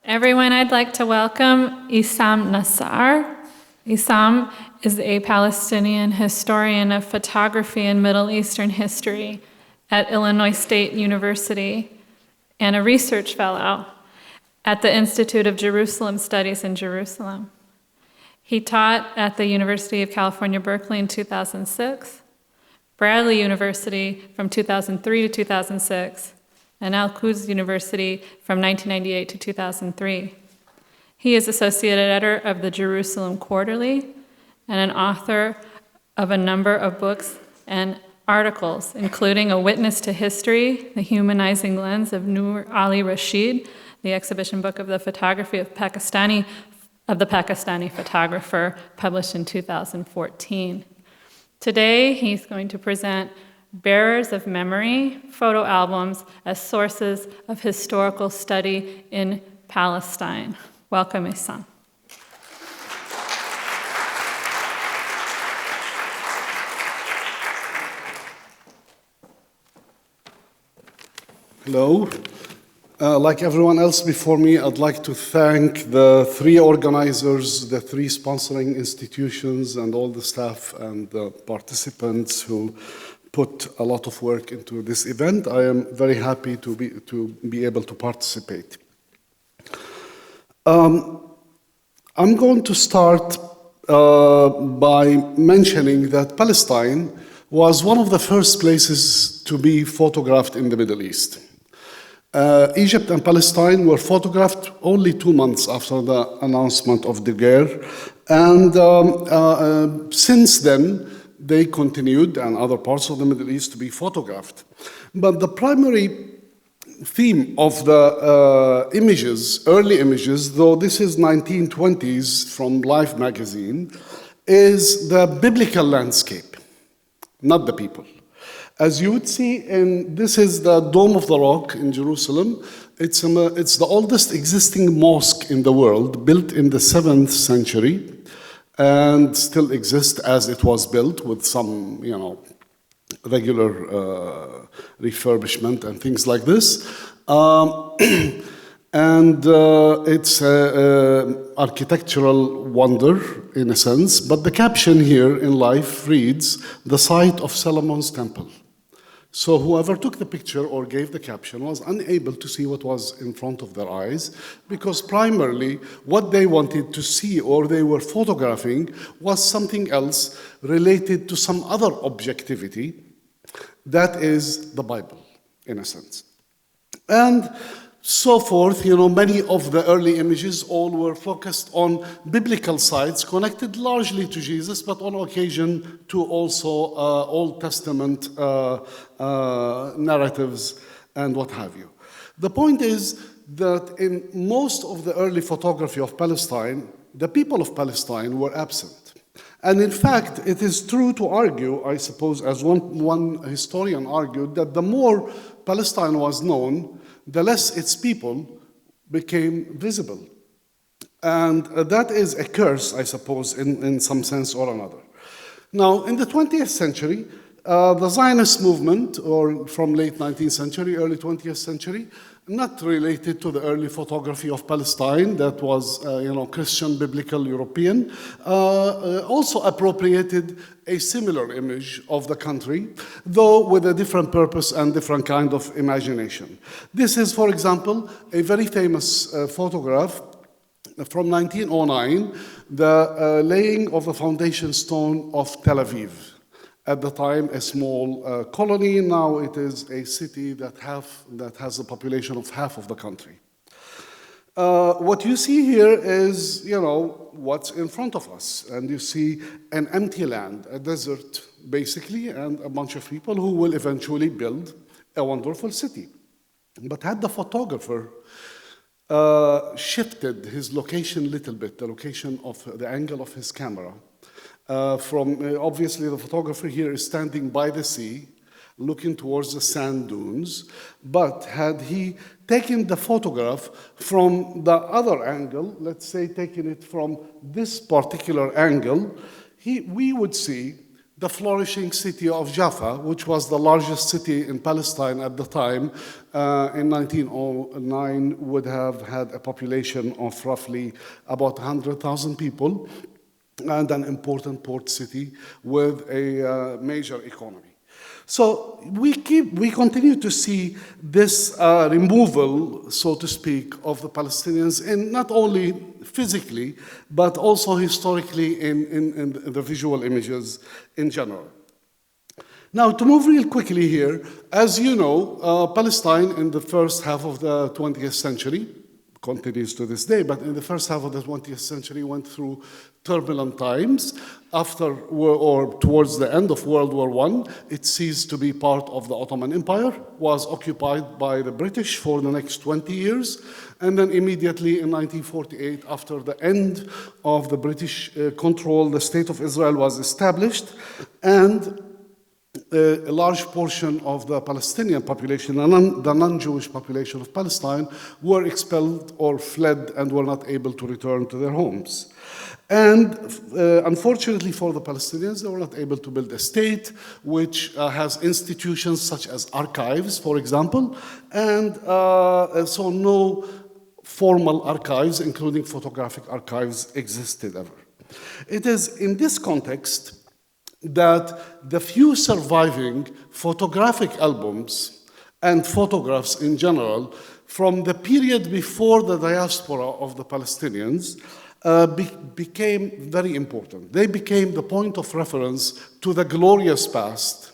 Everyone, I'd like to welcome Issam Nassar. Issam is a Palestinian historian of photography and Middle Eastern history at Illinois State University and a research fellow at the Institute of Jerusalem Studies in Jerusalem. He taught at the University of California, Berkeley in 2006, Bradley University from 2003 to 2006, and Al-Quds University from 1998 to 2003. He is associate editor of the Jerusalem Quarterly and an author of a number of books and articles, including A Witness to History, The Humanizing Lens of Nur Ali Rashid, the exhibition book of the photography of the Pakistani photographer, published in 2014. Today, he's going to present Bearers of Memory photo albums as sources of historical study in Palestine. Welcome, Issam. Hello. Like everyone else before me, I'd like to thank the three organizers, the three sponsoring institutions, and all the staff and the participants who put a lot of work into this event. I am very happy to be able to participate. I'm going to start by mentioning that Palestine was one of the first places to be photographed in the Middle East. Egypt and Palestine were photographed only 2 months after the announcement of the guerre, and since then they continued, and other parts of the Middle East, to be photographed. But the primary theme of the images, early images, though this is 1920s from Life magazine, is the biblical landscape, not the people. As you would see, this is the Dome of the Rock in Jerusalem. It's the oldest existing mosque in the world, built in the 7th century, and still exists as it was built, with some, regular refurbishment and things like this. And it's an architectural wonder, in a sense, but the caption here in Life reads, "The site of Solomon's temple." So whoever took the picture or gave the caption was unable to see what was in front of their eyes, because primarily what they wanted to see or they were photographing was something else related to some other objectivity, that is the Bible, in a sense. And so forth, many of the early images all were focused on biblical sites connected largely to Jesus, but on occasion to also Old Testament narratives and what have you. The point is that in most of the early photography of Palestine, the people of Palestine were absent. And in fact, it is true to argue, I suppose, as one historian argued, that the more Palestine was known, the less its people became visible. And that is a curse, I suppose, in some sense or another. Now, in the 20th century, the Zionist movement, or from late 19th century, early 20th century, not related to the early photography of Palestine, that was, Christian, biblical, European, also appropriated a similar image of the country, though with a different purpose and different kind of imagination. This is, for example, a very famous photograph from 1909, the laying of the foundation stone of Tel Aviv. At the time, a small colony. Now it is a city that has a population of half of the country. What you see here is, what's in front of us. And you see an empty land, a desert, basically, and a bunch of people who will eventually build a wonderful city. But had the photographer shifted his location a little bit, the location of the angle of his camera, obviously the photographer here is standing by the sea, looking towards the sand dunes, but had he taken the photograph from the other angle, let's say taking it from this particular angle, we would see the flourishing city of Jaffa, which was the largest city in Palestine at the time, in 1909 would have had a population of roughly about 100,000 people and an important port city with a major economy. So we continue to see this removal, so to speak, of the Palestinians, in not only physically, but also historically in the visual images in general. Now, to move real quickly here, as you know, Palestine in the first half of the 20th century, continues to this day, but in the first half of the 20th century went through turbulent times. After, or towards the end of World War I, it ceased to be part of the Ottoman Empire, was occupied by the British for the next 20 years, and then immediately in 1948, after the end of the British control, the State of Israel was established, and a large portion of the Palestinian population, the non-Jewish population of Palestine, were expelled or fled and were not able to return to their homes. And unfortunately for the Palestinians, they were not able to build a state which has institutions such as archives, for example, and so no formal archives, including photographic archives, existed ever. It is in this context that the few surviving photographic albums and photographs in general from the period before the diaspora of the Palestinians became very important. They became the point of reference to the glorious past,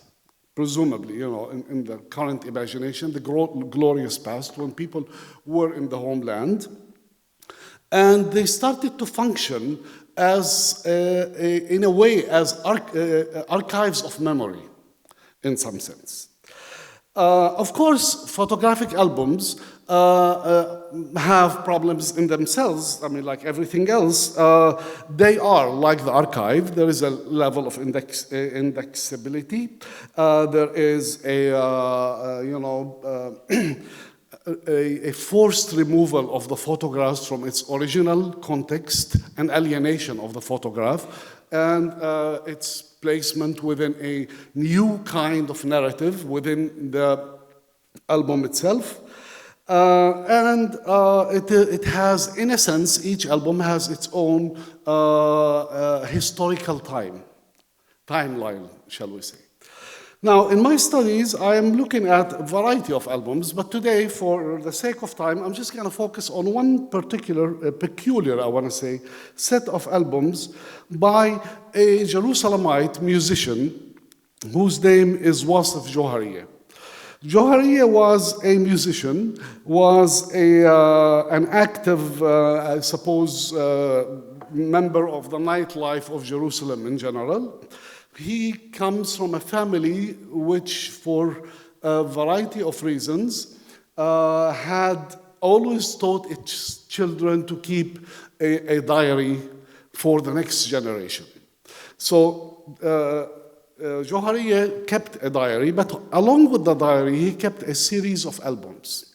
presumably, you know, in the current imagination, the glorious past when people were in the homeland. And they started to function as, in a way, as archives of memory, in some sense. Of course, photographic albums have problems in themselves. I mean, like everything else, they are like the archive. There is a level of indexability. There is a forced removal of the photographs from its original context and alienation of the photograph, and its placement within a new kind of narrative within the album itself. It has, in a sense, each album has its own historical timeline, shall we say. Now, in my studies, I am looking at a variety of albums, but today, for the sake of time, I'm just going to focus on one particular, peculiar, I want to say, set of albums by a Jerusalemite musician whose name is Wasif Joharieh. Joharieh was a musician, was an active, I suppose, member of the nightlife of Jerusalem in general. He comes from a family which, for a variety of reasons, had always taught its children to keep a diary for the next generation. So Joharieh kept a diary, but along with the diary, he kept a series of albums.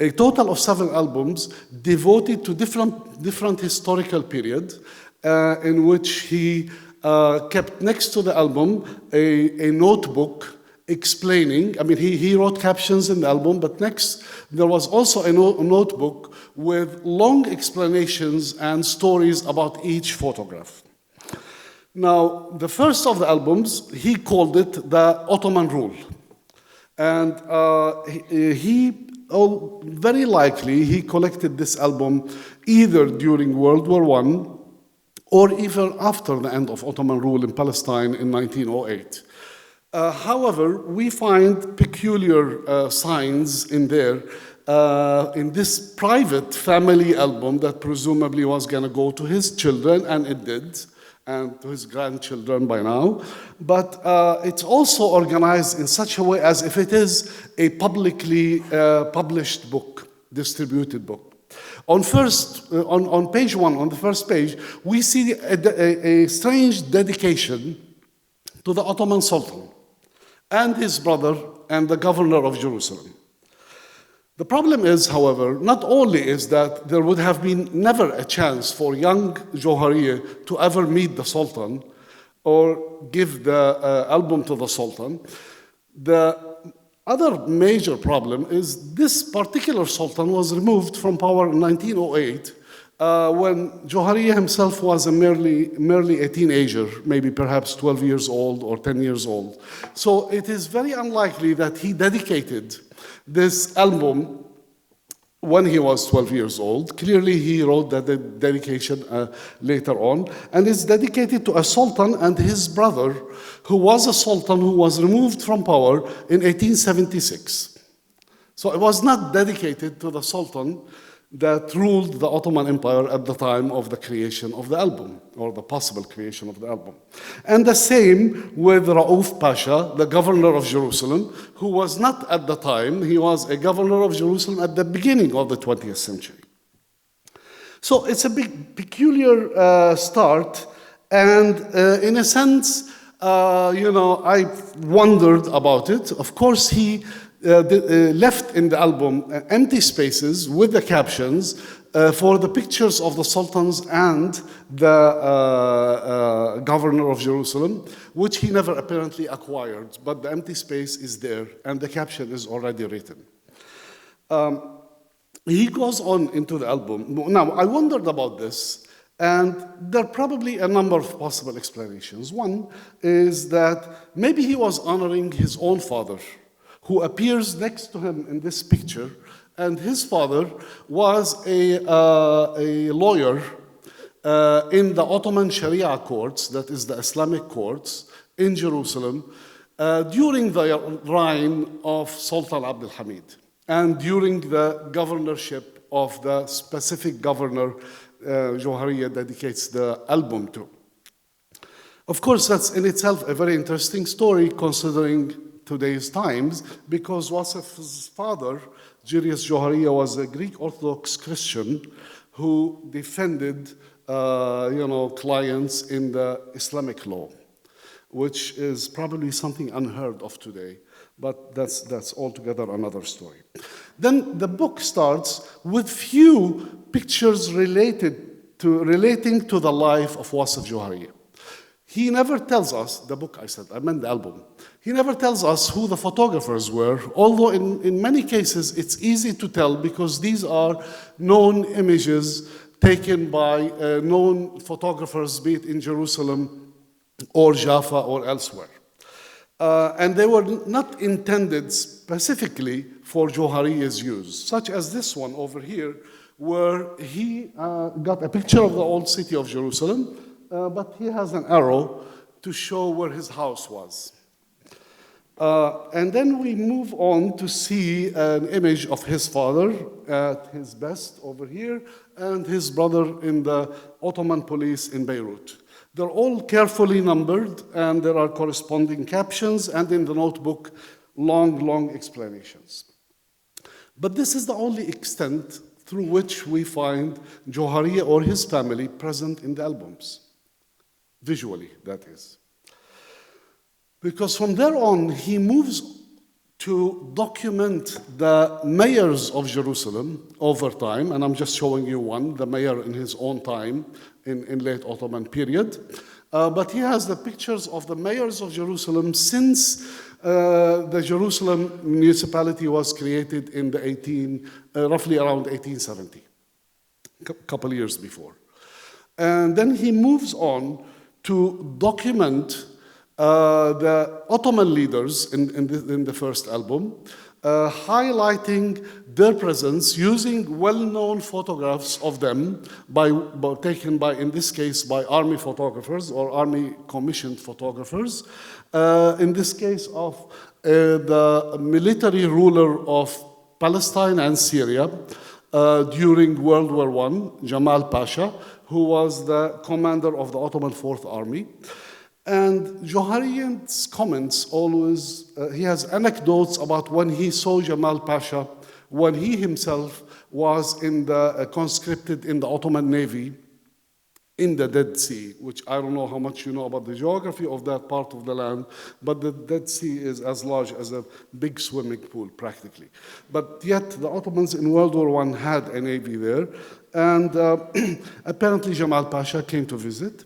A total of 7 albums devoted to different historical periods in which he kept next to the album a notebook explaining. I mean, he wrote captions in the album, but next there was also a notebook with long explanations and stories about each photograph. Now, the first of the albums, he called it the Ottoman Rule. And very likely, he collected this album either during World War I or even after the end of Ottoman rule in Palestine in 1908. However, we find peculiar signs in there in this private family album that presumably was going to go to his children, and it did, and to his grandchildren by now. But it's also organized in such a way as if it is a publicly published book, distributed book. On page 1, on the first page, we see a strange dedication to the Ottoman Sultan and his brother and the governor of Jerusalem. The problem is, however, not only is that there would have been never a chance for young Joharieh to ever meet the Sultan, or give the album to the Sultan. The other major problem is this particular Sultan was removed from power in 1908 when Johariya himself was merely a teenager, maybe perhaps 12 years old or 10 years old. So it is very unlikely that he dedicated this album when he was 12 years old. Clearly, he wrote that the dedication later on, and it's dedicated to a sultan and his brother, who was a sultan who was removed from power in 1876. So it was not dedicated to the sultan that ruled the Ottoman Empire at the time of the creation of the album, or the possible creation of the album. And the same with Rauf Pasha, the governor of Jerusalem, who was not at the time, he was a governor of Jerusalem at the beginning of the 20th century. So it's a big, peculiar start, and in a sense, I wondered about it. Of course, he left in the album empty spaces with the captions for the pictures of the sultans and the governor of Jerusalem, which he never apparently acquired, but the empty space is there and the caption is already written. He goes on into the album. Now, I wondered about this, and there are probably a number of possible explanations. One is that maybe he was honoring his own father, who appears next to him in this picture, and his father was a lawyer in the Ottoman Sharia courts, that is the Islamic courts, in Jerusalem, during the reign of Sultan Abdul Hamid, and during the governorship of the specific governor Johariya dedicates the album to. Of course, that's in itself a very interesting story, considering today's times, because Wasif's father, Julius Johariya, was a Greek Orthodox Christian who defended clients in the Islamic law, which is probably something unheard of today, but that's altogether another story. Then the book starts with few pictures relating to the life of Wasif Johariya. He never tells us, the book I meant the album, he never tells us who the photographers were, although in many cases it's easy to tell because these are known images taken by known photographers, be it in Jerusalem or Jaffa or elsewhere. And they were not intended specifically for Johariya's use, such as this one over here, where he got a picture of the old city of Jerusalem, but he has an arrow to show where his house was. And then we move on to see an image of his father at his best over here, and his brother in the Ottoman police in Beirut. They're all carefully numbered, and there are corresponding captions, and in the notebook, long explanations. But this is the only extent through which we find Johariya or his family present in the albums. Visually, that is. Because from there on, he moves to document the mayors of Jerusalem over time, and I'm just showing you one, the mayor in his own time in late Ottoman period. But he has the pictures of the mayors of Jerusalem since the Jerusalem municipality was created in the roughly around 1870, a couple years before. And then he moves on to document the Ottoman leaders in the first album, highlighting their presence using well-known photographs of them taken by, in this case, by army photographers or army commissioned photographers. In this case of the military ruler of Palestine and Syria during World War I, Jamal Pasha, who was the commander of the Ottoman Fourth Army. And Johariyan's comments always, he has anecdotes about when he saw Jamal Pasha, when he himself was conscripted in the Ottoman Navy in the Dead Sea, which I don't know how much you know about the geography of that part of the land, but the Dead Sea is as large as a big swimming pool, practically. But yet, the Ottomans in World War I had a navy there, and apparently Jamal Pasha came to visit.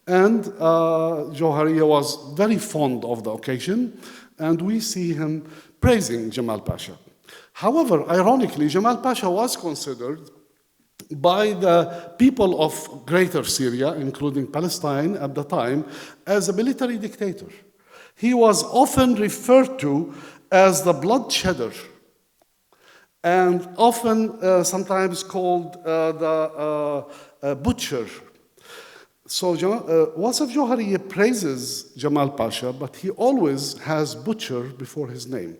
And Johariya was very fond of the occasion, and we see him praising Jamal Pasha. However, ironically, Jamal Pasha was considered by the people of Greater Syria, including Palestine at the time, as a military dictator. He was often referred to as the bloodshedder, and often sometimes called the butcher. So Wasef Johariya praises Jamal Pasha, but he always has butcher before his name.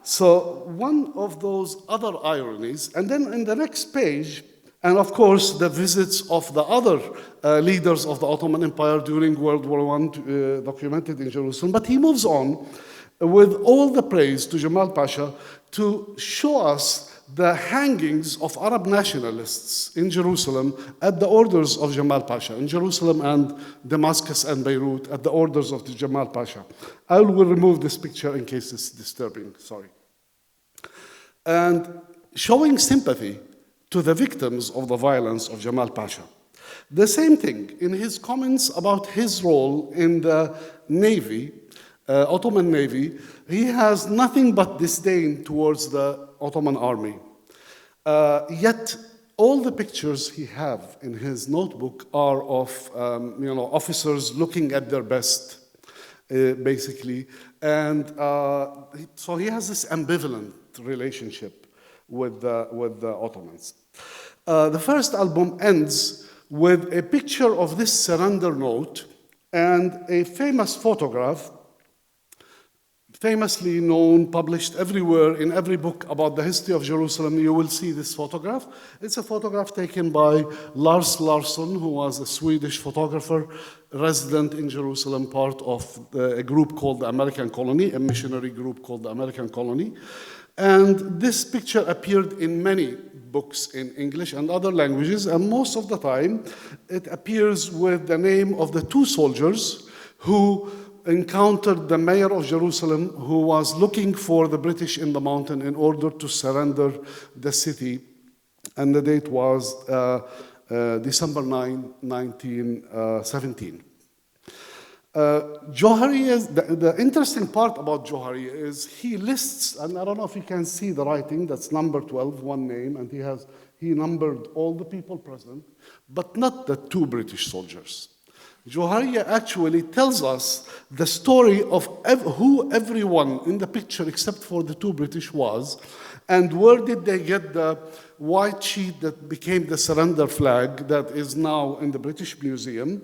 So one of those other ironies, and then in the next page, and of course the visits of the other leaders of the Ottoman Empire during World War I documented in Jerusalem, but he moves on with all the praise to Jamal Pasha to show us the hangings of Arab nationalists in Jerusalem at the orders of Jamal Pasha, in Jerusalem and Damascus and Beirut at the orders of the Jamal Pasha. I will remove this picture in case it's disturbing, sorry. And showing sympathy to the victims of the violence of Jamal Pasha. The same thing in his comments about his role in the Navy, Ottoman Navy, he has nothing but disdain towards the Ottoman army. Yet all the pictures he have in his notebook are of officers looking at their best, basically. And so he has this ambivalent relationship with the Ottomans. The first album ends with a picture of this surrender note and a famous photograph, famously known, published everywhere in every book about the history of Jerusalem. You will see this photograph. It's a photograph taken by Lars Larsson, who was a Swedish photographer resident in Jerusalem, part of a group called the American Colony, a missionary group called the American Colony. And this picture appeared in many books in English and other languages, and most of the time it appears with the name of the two soldiers who encountered the mayor of Jerusalem, who was looking for the British in the mountain in order to surrender the city. And the date was December 9, 1917. The interesting part about Johariya is he lists, and I don't know if you can see the writing, that's number 12, one name, and he numbered all the people present, but not the two British soldiers. Johariya actually tells us the story of who everyone in the picture except for the two British was, and where did they get the white sheet that became the surrender flag that is now in the British Museum,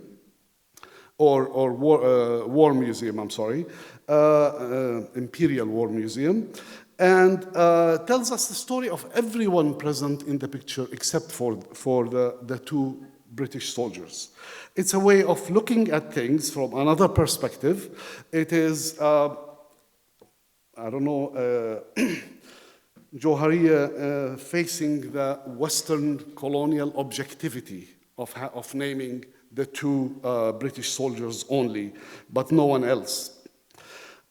or War Museum, I'm sorry, Imperial War Museum, and tells us the story of everyone present in the picture except for the two British soldiers. It's a way of looking at things from another perspective. It is, Johariya facing the Western colonial objectivity of naming the two British soldiers only, but no one else.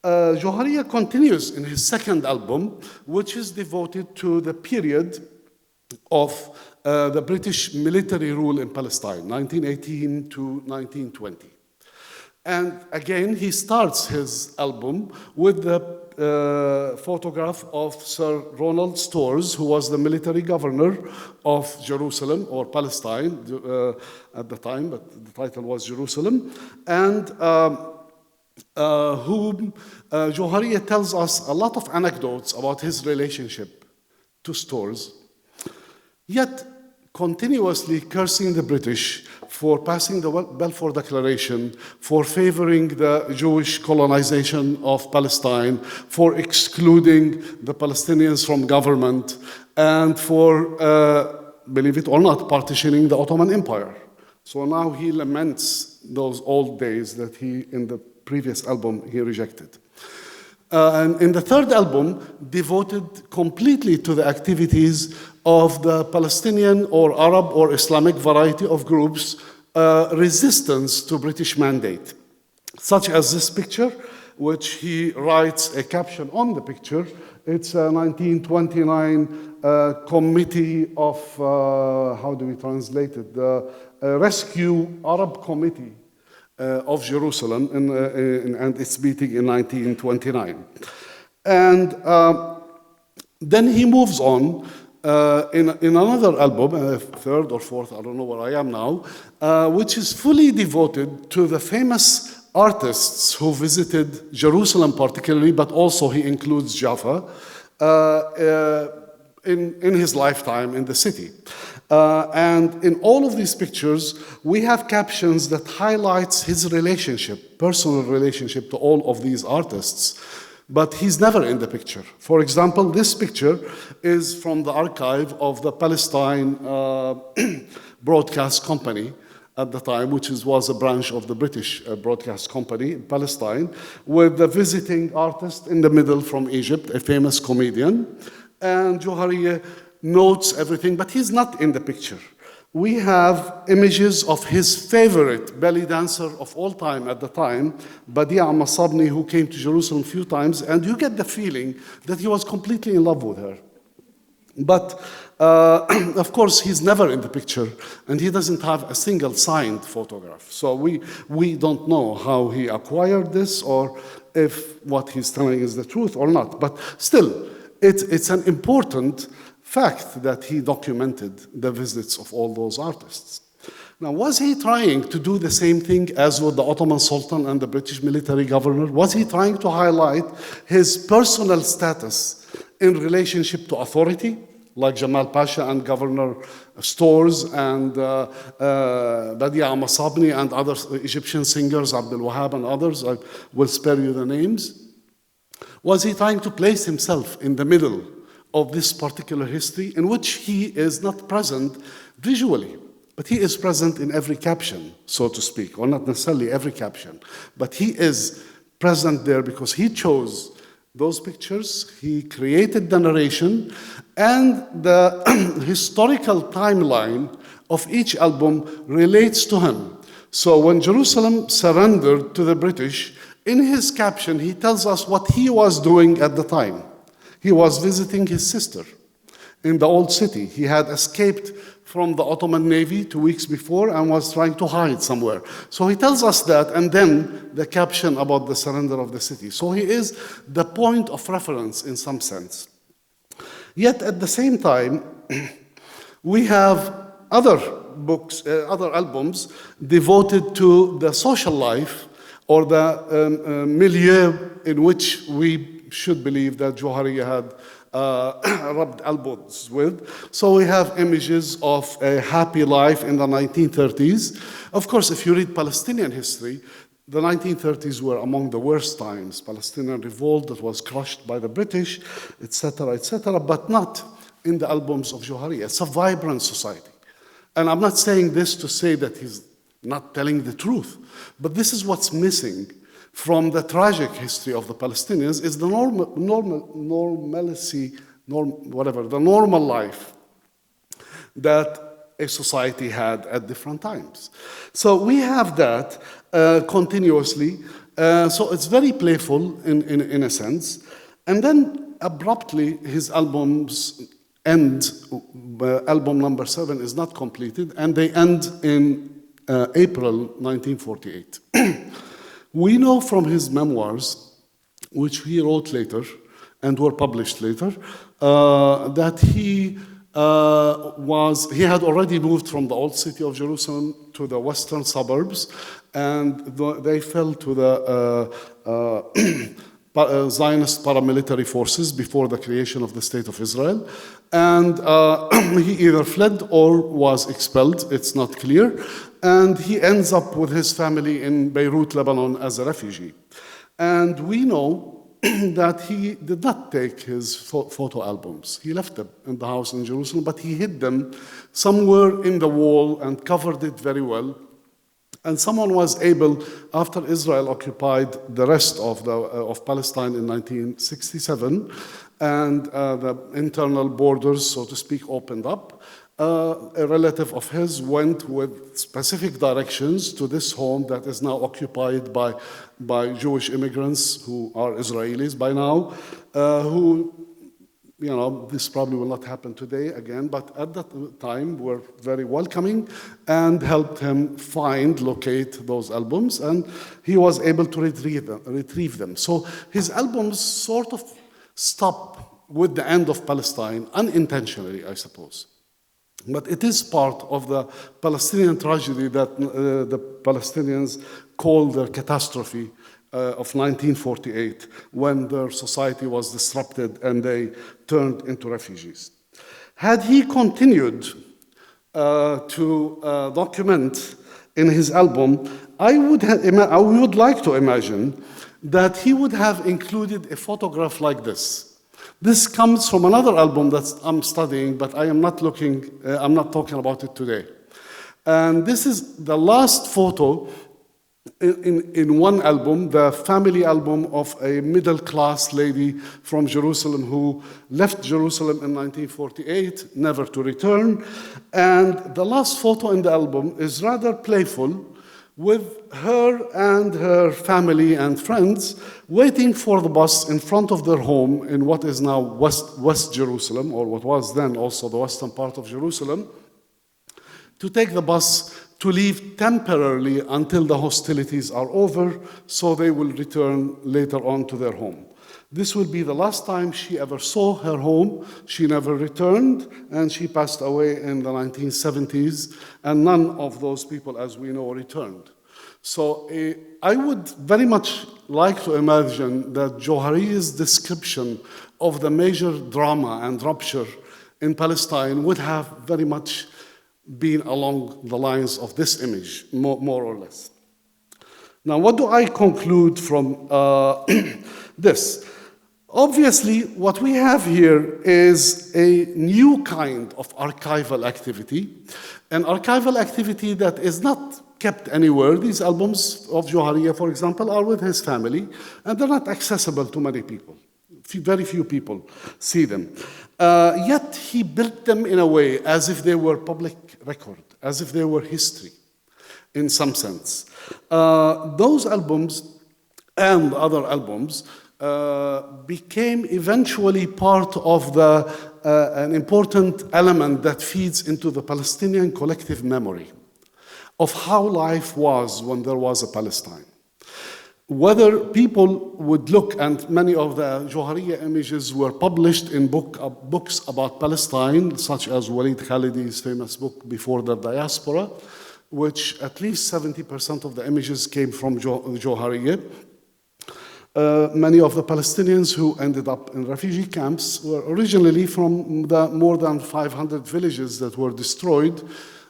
Johariya continues in his second album, which is devoted to the period of the British military rule in Palestine, 1918 to 1920. And again, he starts his album with the photograph of Sir Ronald Storrs, who was the military governor of Jerusalem, or Palestine at the time, but the title was Jerusalem, and whom Johariya tells us a lot of anecdotes about his relationship to Storrs, yet continuously cursing the British for passing the Balfour Declaration, for favoring the Jewish colonization of Palestine, for excluding the Palestinians from government, and for, believe it or not, partitioning the Ottoman Empire. So now he laments those old days that he, in the previous album, he rejected. And in the third album, devoted completely to the activities of the Palestinian or Arab or Islamic variety of groups' resistance to British mandate, such as this picture, which he writes a caption on the picture It's a 1929 committee of, how do we translate it? The Rescue Arab Committee of Jerusalem, and it's meeting in 1929. And then he moves on in another album, third or fourth, I don't know where I am now, which is fully devoted to the famous artists who visited Jerusalem particularly, but also he includes Jaffa, in his lifetime in the city. And in all of these pictures, we have captions that highlights his relationship, personal relationship to all of these artists. But he's never in the picture. For example, this picture is from the archive of the Palestine Broadcast Company at the time, which was a branch of the British Broadcast Company in Palestine, with the visiting artist in the middle from Egypt, a famous comedian. And Joharieh notes everything, but he's not in the picture. We have images of his favorite belly dancer of all time at the time, Badia Masabni, who came to Jerusalem a few times, and you get the feeling that he was completely in love with her. But of course, he's never in the picture, and he doesn't have a single signed photograph. So we don't know how he acquired this, or if what he's telling is the truth or not. But still, it's an important fact that he documented the visits of all those artists. Now, was he trying to do the same thing as with the Ottoman Sultan and the British military governor? Was he trying to highlight his personal status in relationship to authority, like Jamal Pasha and Governor Stores and Badia Masabni and other Egyptian singers, Abdul Wahab and others? I will spare you the names. Was he trying to place himself in the middle of this particular history, in which he is not present visually, but he is present in every caption, so to speak, or not necessarily every caption, but he is present there because he chose those pictures, he created the narration, and the historical timeline of each album relates to him. So when Jerusalem surrendered to the British, in his caption, he tells us what he was doing at the time. He was visiting his sister in the old city. He had escaped from the Ottoman Navy 2 weeks before and was trying to hide somewhere. So he tells us that, and then the caption about the surrender of the city. So he is the point of reference in some sense. Yet at the same time, we have other books, other albums devoted to the social life or the milieu in which we should believe that Joharieh had rubbed elbows with. So we have images of a happy life in the 1930s. Of course, if you read Palestinian history, the 1930s were among the worst times. Palestinian revolt that was crushed by the British, etc., but not in the albums of Joharieh. It's a vibrant society. And I'm not saying this to say that he's not telling the truth, but this is what's missing from the tragic history of the Palestinians, is the normal life that a society had at different times. So we have that continuously. So it's very playful in a sense. And then abruptly, his albums end. Album number 7 is not completed, and they end in April 1948. We know from his memoirs, which he wrote later and were published later, that he had already moved from the old city of Jerusalem to the western suburbs, and they fell to the Zionist paramilitary forces before the creation of the State of Israel. And he either fled or was expelled, it's not clear. And he ends up with his family in Beirut, Lebanon, as a refugee. And we know that he did not take his photo albums. He left them in the house in Jerusalem, but he hid them somewhere in the wall and covered it very well. And someone was able, after Israel occupied the rest of Palestine in 1967, and the internal borders, so to speak, opened up, a relative of his went with specific directions to this home that is now occupied by Jewish immigrants who are Israelis by now, who this probably will not happen today again, but at that time were very welcoming and helped him locate those albums, and he was able to retrieve them. So his albums sort of stop with the end of Palestine, unintentionally, I suppose. But it is part of the Palestinian tragedy that the Palestinians call the catastrophe of 1948, when their society was disrupted and they turned into refugees. Had he continued to document in his album, I would like to imagine that he would have included a photograph like this. This comes from another album that I'm studying, but I'm not talking about it today. And this is the last photo in one album, the family album of a middle-class lady from Jerusalem who left Jerusalem in 1948, never to return. And the last photo in the album is rather playful, with her and her family and friends waiting for the bus in front of their home in what is now West Jerusalem, or what was then also the western part of Jerusalem, to take the bus to leave temporarily until the hostilities are over, so they will return later on to their home. This will be the last time she ever saw her home. She never returned, and she passed away in the 1970s, and none of those people, as we know, returned. So I would very much like to imagine that Johari's description of the major drama and rupture in Palestine would have very much been along the lines of this image, more or less. Now, what do I conclude from this? Obviously, what we have here is a new kind of archival activity, an archival activity that is not kept anywhere. These albums of Johariya, for example, are with his family, and they're not accessible to many people. Very few people see them. Yet he built them in a way as if they were public record, as if they were history, in some sense. Those albums and other albums became eventually part of an important element that feeds into the Palestinian collective memory of how life was when there was a Palestine. Whether people would look, and many of the Johariya images were published in books about Palestine, such as Walid Khalidi's famous book, Before the Diaspora, which at least 70% of the images came from Johariya. Many of the Palestinians who ended up in refugee camps were originally from the more than 500 villages that were destroyed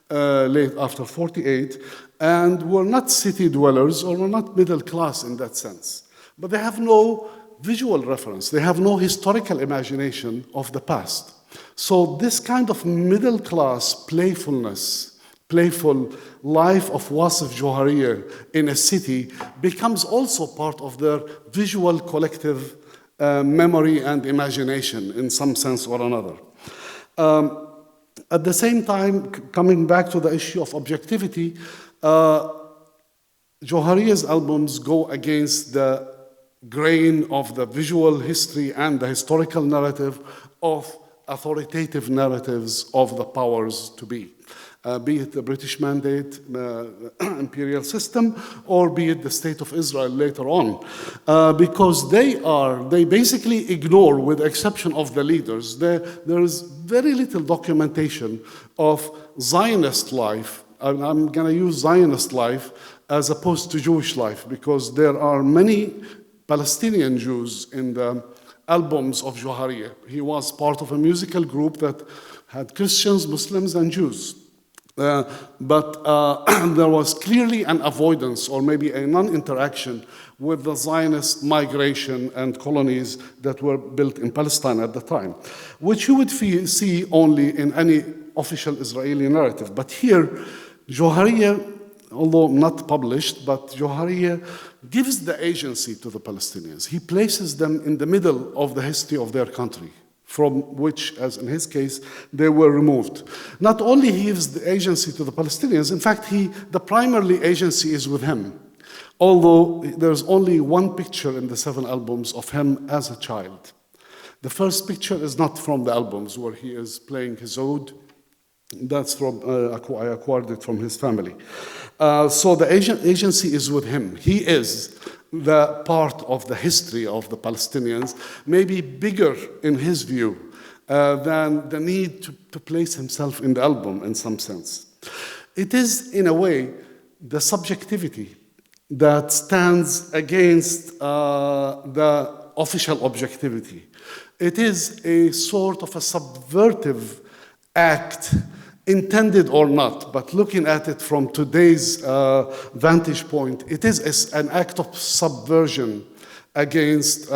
late after 48, and were not city dwellers or were not middle class in that sense. But they have no visual reference. They have no historical imagination of the past. So this kind of middle class playfulness, playful life of Wasif Johariya in a city becomes also part of their visual collective memory and imagination in some sense or another. At the same time, coming back to the issue of objectivity, Johariya's albums go against the grain of the visual history and the historical narrative of authoritative narratives of the powers to be it the British Mandate imperial system, or be it the State of Israel later on, because they basically ignore, with the exception of the leaders, there is very little documentation of Zionist life. I'm going to use Zionist life as opposed to Jewish life, because there are many Palestinian Jews in the albums of Johariya. He was part of a musical group that had Christians, Muslims, and Jews. But there was clearly an avoidance, or maybe a non-interaction, with the Zionist migration and colonies that were built in Palestine at the time, which you would see only in any official Israeli narrative. But here, Johariya, although not published, but Johariya gives the agency to the Palestinians. He places them in the middle of the history of their country, from which, as in his case, they were removed. Not only he gives the agency to the Palestinians, in fact, the primary agency is with him, although there's only one picture in the 7 albums of him as a child. The first picture is not from the albums where he is playing his oud. That's from, I acquired it from his family. So the agency is with him. He is the part of the history of the Palestinians, maybe bigger in his view than the need to place himself in the album in some sense. It is, in a way, the subjectivity that stands against the official objectivity. It is a sort of a subvertive act, intended or not, but looking at it from today's vantage point, it is an act of subversion against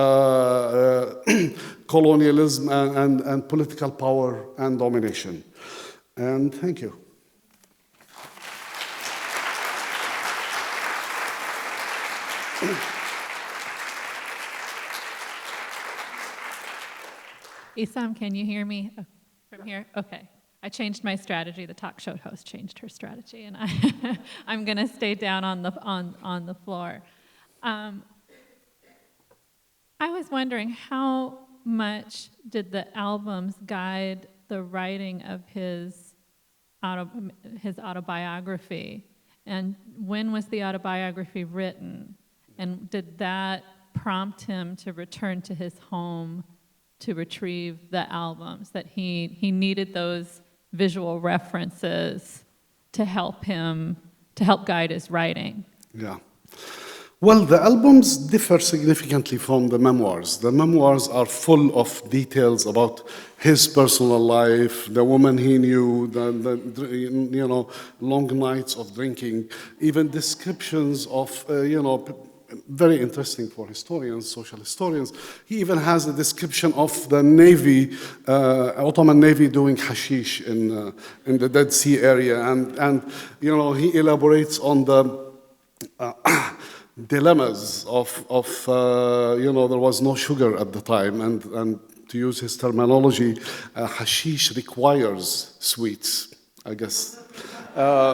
colonialism and political power and domination. And thank you. Issam, can you hear me from here? Okay. I changed my strategy. The talk show host changed her strategy, and I'm going to stay down on the floor. I was wondering, how much did the albums guide the writing of his autobiography, and when was the autobiography written, and did that prompt him to return to his home to retrieve the albums, that he needed those visual references to help guide his writing? Yeah. Well, the albums differ significantly from the memoirs. The memoirs are full of details about his personal life, the woman he knew, the long nights of drinking, even descriptions of very interesting for historians, social historians. He even has a description of the Navy, Ottoman Navy doing hashish in the Dead Sea area, and he elaborates on the dilemmas of there was no sugar at the time, and to use his terminology, hashish requires sweets, I guess.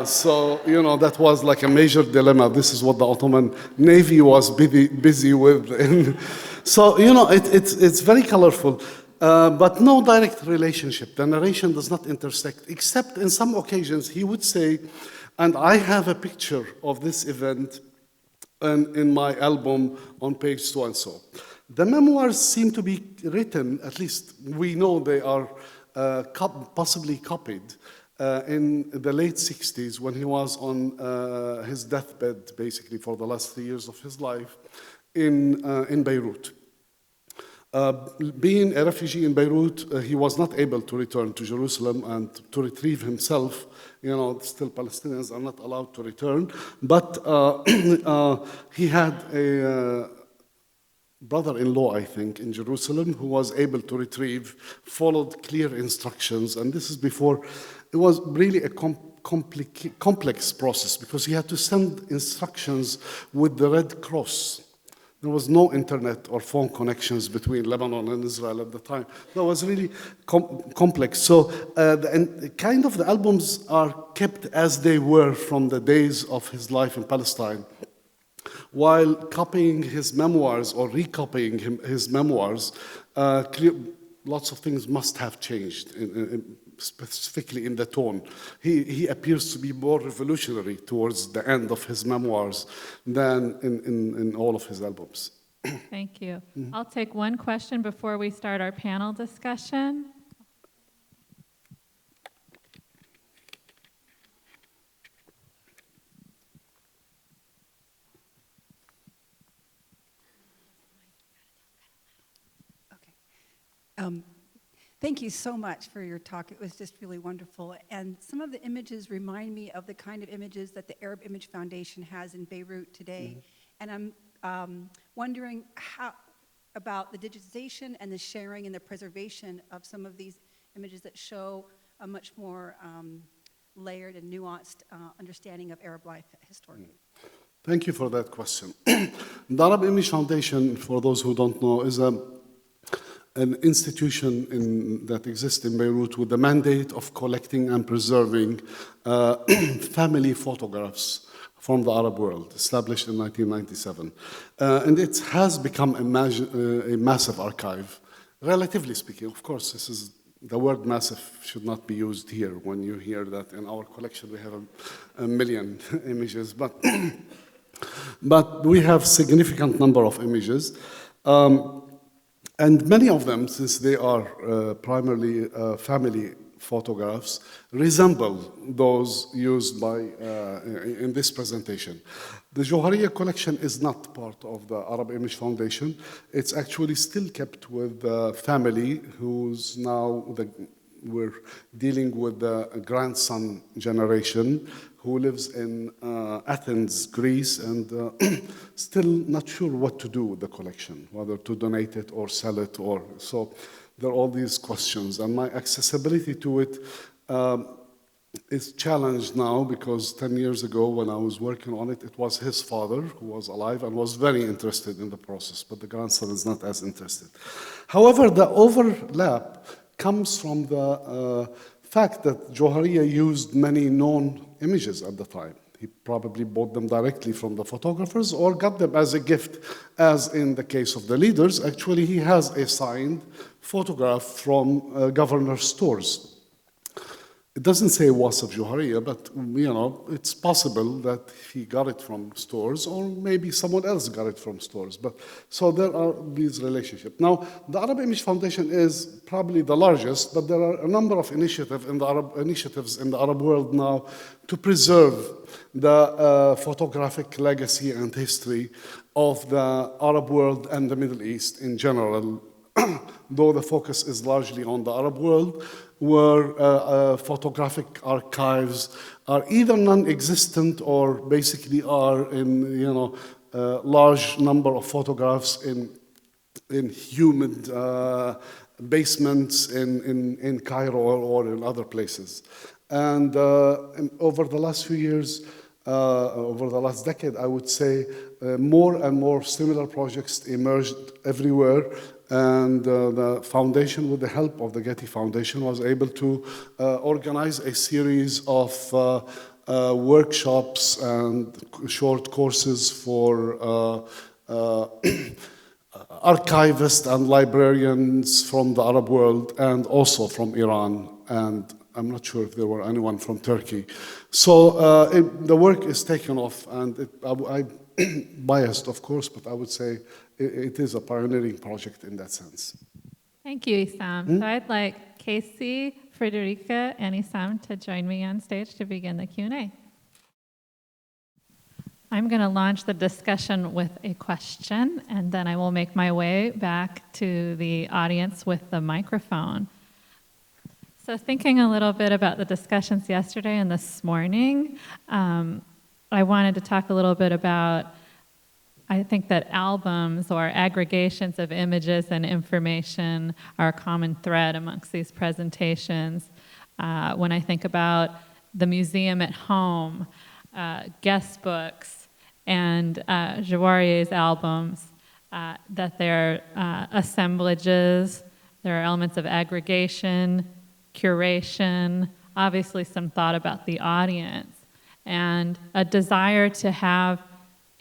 So that was like a major dilemma. This is what the Ottoman Navy was busy with. So it's very colorful, but no direct relationship. The narration does not intersect, except in some occasions he would say, and I have a picture of this event in my album on page so and so. The memoirs seem to be written, at least we know they are possibly copied, in the late 60s, when he was on his deathbed, basically, for the last 3 years of his life, in Beirut. Being a refugee in Beirut, he was not able to return to Jerusalem and to retrieve himself. Still Palestinians are not allowed to return. But he had a brother-in-law, I think, in Jerusalem, who was able to retrieve, followed clear instructions, and this is before. It was really a complex process, because he had to send instructions with the Red Cross. There was no internet or phone connections between Lebanon and Israel at the time. That was really complex. So the albums are kept as they were from the days of his life in Palestine, while copying his memoirs or recopying his memoirs, lots of things must have changed, specifically in the tone. He appears to be more revolutionary towards the end of his memoirs than in all of his albums. Thank you. I'll take one question before we start our panel discussion. Thank you so much for your talk. It was just really wonderful. And some of the images remind me of the kind of images that the Arab Image Foundation has in Beirut today. And I'm wondering about the digitization and the sharing and the preservation of some of these images that show a much more layered and nuanced understanding of Arab life historically. Thank you for that question. The Arab Image Foundation, for those who don't know, is an institution that exists in Beirut with the mandate of collecting and preserving family photographs from the Arab world, established in 1997. And it has become a massive archive Relatively speaking, of course, this is the word massive should not be used here when you hear that in our collection we have a million images, but we have significant number of images. And many of them, since they are primarily family photographs, resemble those used by in this presentation. The Johariya collection is not part of the Arab Image Foundation. It's actually still kept with the family who's now, we're dealing with the grandson generation who lives in Athens, Greece, and still not sure what to do with the collection, whether to donate it or sell it, or so. There are all these questions, and my accessibility to it is challenged now because 10 years ago when I was working on it, it was his father who was alive and was very interested in the process, but the grandson is not as interested. However, the overlap comes from the fact that Johariya used many known images at the time. He probably bought them directly from the photographers or got them as a gift, as in the case of the leaders. Actually, he has a signed photograph from governor's stores. It doesn't say Wasf Johariya, but it's possible that he got it from stores, or maybe someone else got it from stores. But so there are these relationships. Now, the Arab Image Foundation is probably the largest, but there are a number of initiatives in the Arab world now to preserve the photographic legacy and history of the Arab world and the Middle East in general, though the focus is largely on the Arab world, where photographic archives are either non-existent or basically are in large number of photographs in humid basements in Cairo or in other places. And over the last few years, over the last decade, I would say, more and more similar projects emerged everywhere. And the foundation, with the help of the Getty Foundation, was able to organize a series of workshops and short courses for archivists and librarians from the Arab world and also from Iran. And I'm not sure if there were anyone from Turkey. So the work is taken off, and I'm biased, of course, but I would say it is a pioneering project in that sense. Thank you, Issam. So I'd like Casey, Frederica, and Issam to join me on stage to begin the Q&A. I'm going to launch the discussion with a question, and then I will make my way back to the audience with the microphone. So thinking a little bit about the discussions yesterday and this morning, I wanted to talk a little bit about, I think that albums or aggregations of images and information are a common thread amongst these presentations. When I think about the museum at home, guest books, and Johariya's albums, that they're assemblages, there are elements of aggregation, curation, obviously some thought about the audience, and a desire to have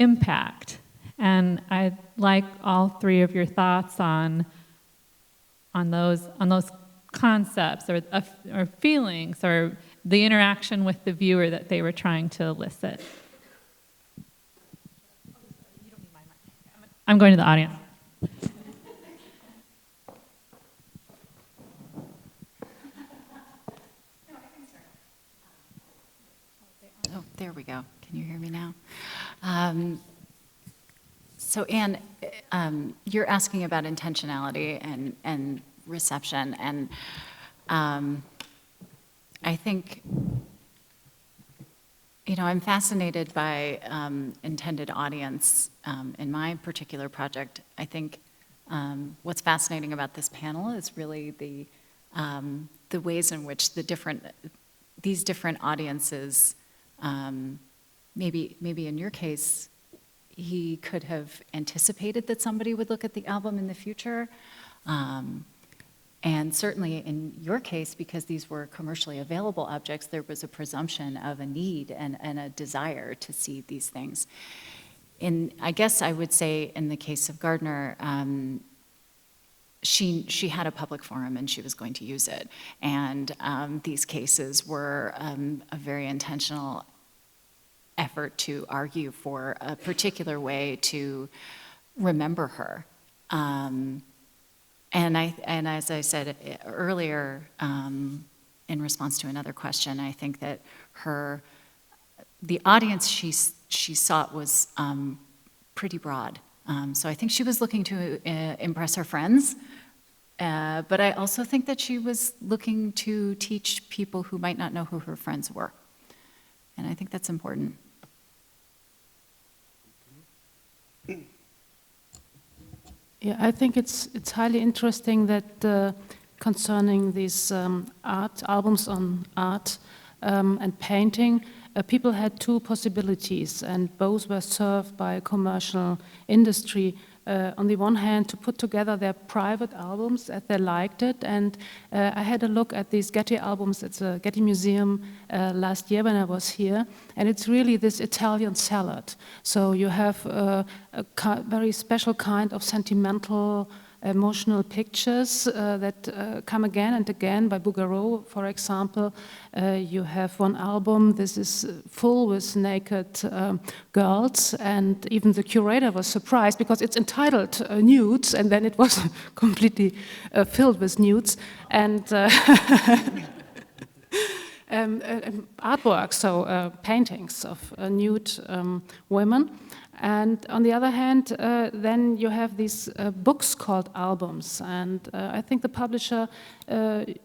impact. And I'd like all three of your thoughts on those concepts or feelings or the interaction with the viewer that they were trying to elicit. I'm going to the audience. Oh, there we go. Can you hear me now? So Anne, you're asking about intentionality and reception, and I think, I'm fascinated by intended audience in my particular project. I think what's fascinating about this panel is really the ways in which these different audiences, maybe in your case, he could have anticipated that somebody would look at the album in the future. And certainly in your case, because these were commercially available objects, there was a presumption of a need and a desire to see these things. I guess I would say in the case of Gardner, she had a public forum and she was going to use it. And these cases were a very intentional effort to argue for a particular way to remember her. And as I said earlier, in response to another question, I think that the audience she sought was pretty broad. So I think she was looking to impress her friends, but I also think that she was looking to teach people who might not know who her friends were. And I think that's important. Yeah, I think it's highly interesting that concerning these art albums on art and painting, people had two possibilities, and both were served by a commercial industry. On the one hand, to put together their private albums as they liked it, and I had a look at these Getty albums at the Getty Museum last year when I was here, and it's really this Italian salad. So you have a very special kind of sentimental, emotional pictures that come again and again by Bouguereau, for example. You have one album, this is full with naked girls, and even the curator was surprised because it's entitled Nudes, and then it was completely filled with nudes. And artwork, so paintings of nude women. And on the other hand, then you have these books called albums, and I think the publisher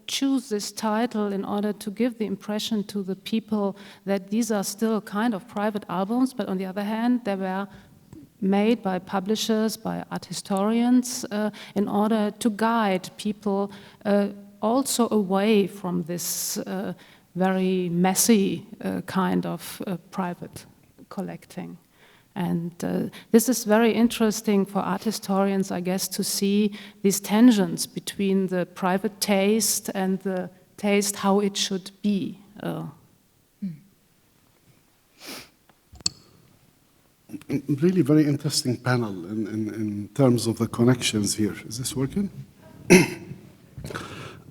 chose this title in order to give the impression to the people that these are still kind of private albums, but on the other hand, they were made by publishers, by art historians, in order to guide people also away from this very messy kind of private collecting. And this is very interesting for art historians, I guess, to see these tensions between the private taste and the taste how it should be. Really very interesting panel in terms of the connections here. Is this working?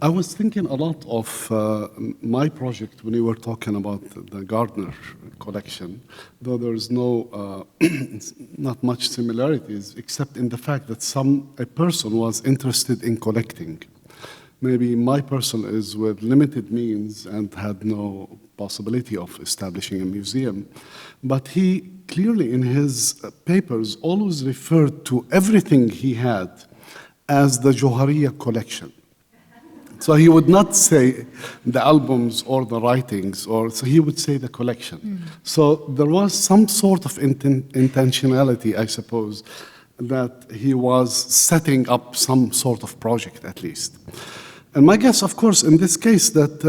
I was thinking a lot of my project when you were talking about the Gardner collection, though there is no, not much similarities, except in the fact that a person was interested in collecting. Maybe my person is with limited means and had no possibility of establishing a museum, but he clearly in his papers always referred to everything he had as the Johariya collection. So he would not say the albums or the writings, so he would say the collection. So there was some sort of intentionality, I suppose, that he was setting up some sort of project at least. And my guess, of course, in this case, that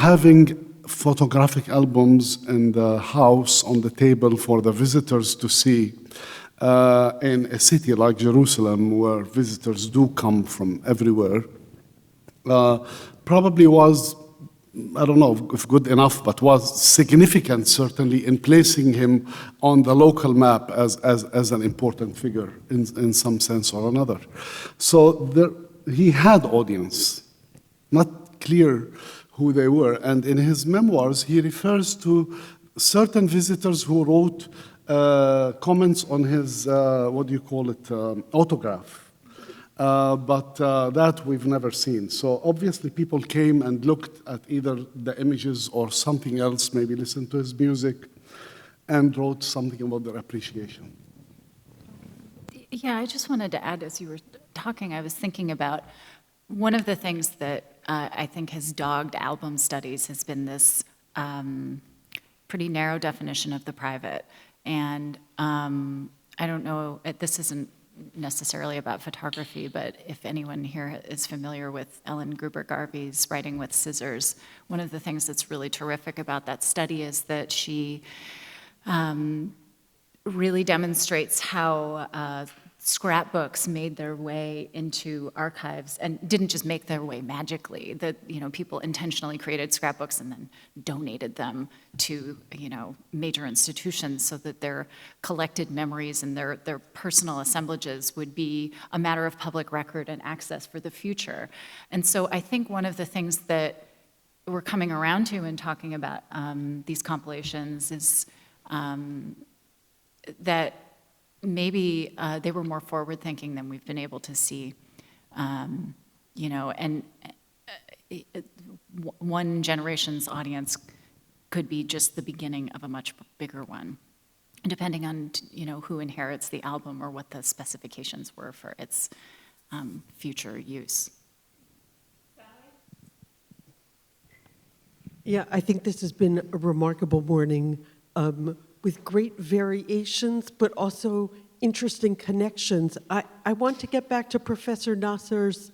having photographic albums in the house on the table for the visitors to see, in a city like Jerusalem, where visitors do come from everywhere, probably was, I don't know if good enough, but was significant, certainly, in placing him on the local map as an important figure in some sense or another. So he had audience, not clear who they were. And in his memoirs, he refers to certain visitors who wrote comments on his, autograph. But that we've never seen. So obviously people came and looked at either the images or something else, maybe listened to his music, and wrote something about their appreciation. Yeah, I just wanted to add, as you were talking, I was thinking about one of the things that I think has dogged album studies has been this pretty narrow definition of the private. And I don't know, this isn't necessarily about photography, but if anyone here is familiar with Ellen Gruber-Garvey's Writing with Scissors, one of the things that's really terrific about that study is that she really demonstrates how scrapbooks made their way into archives, and didn't just make their way magically, that, you know, people intentionally created scrapbooks and then donated them to, you know, major institutions so that their collected memories and their personal assemblages would be a matter of public record and access for the future. And so I think one of the things that we're coming around to in talking about these compilations is that maybe they were more forward-thinking than we've been able to see, you know, and one generation's audience could be just the beginning of a much bigger one, depending on, you know, who inherits the album or what the specifications were for its future use. Yeah, I think this has been a remarkable morning with great variations, but also interesting connections. I want to get back to Professor Nassar's